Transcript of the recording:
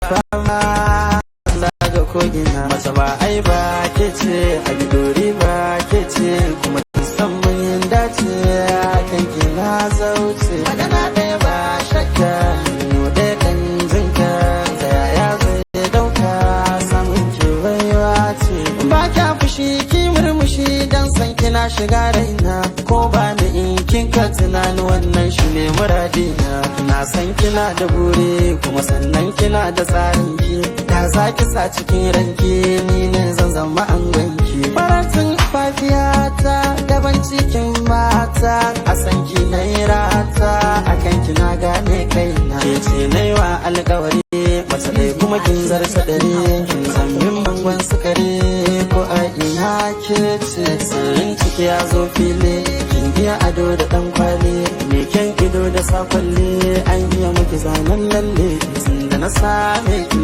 fama zaga kogina masa ba ai ba ke ce a gidori ba ke ce kuma san mun dace kan kina zauce magana ɗaya ba shakka no ɗaya kan jinka ta yaya zai dauka samun kewaiwa ce ba kya fushi ki murmushi dan san kina shiga raina ko ba ni in kin ka tunani wannan shi ne muradina na san kina da buri kuma sannan kina da tsarin ki da za ki sa cikin ranki ni ne zan zama an ganki faratin fafiyata daban cikin mata a san ki na rata akan kina gane kaina ke ce na yi wa alkawari mata dai kuma kin zarta dare kin zambin bangon sukari ko a ina ke ce sirrin ciki ya zo fili kin iya ado da dan kwali me kyan ido da sakwalle an iya miki zanen lalle tun da na same ki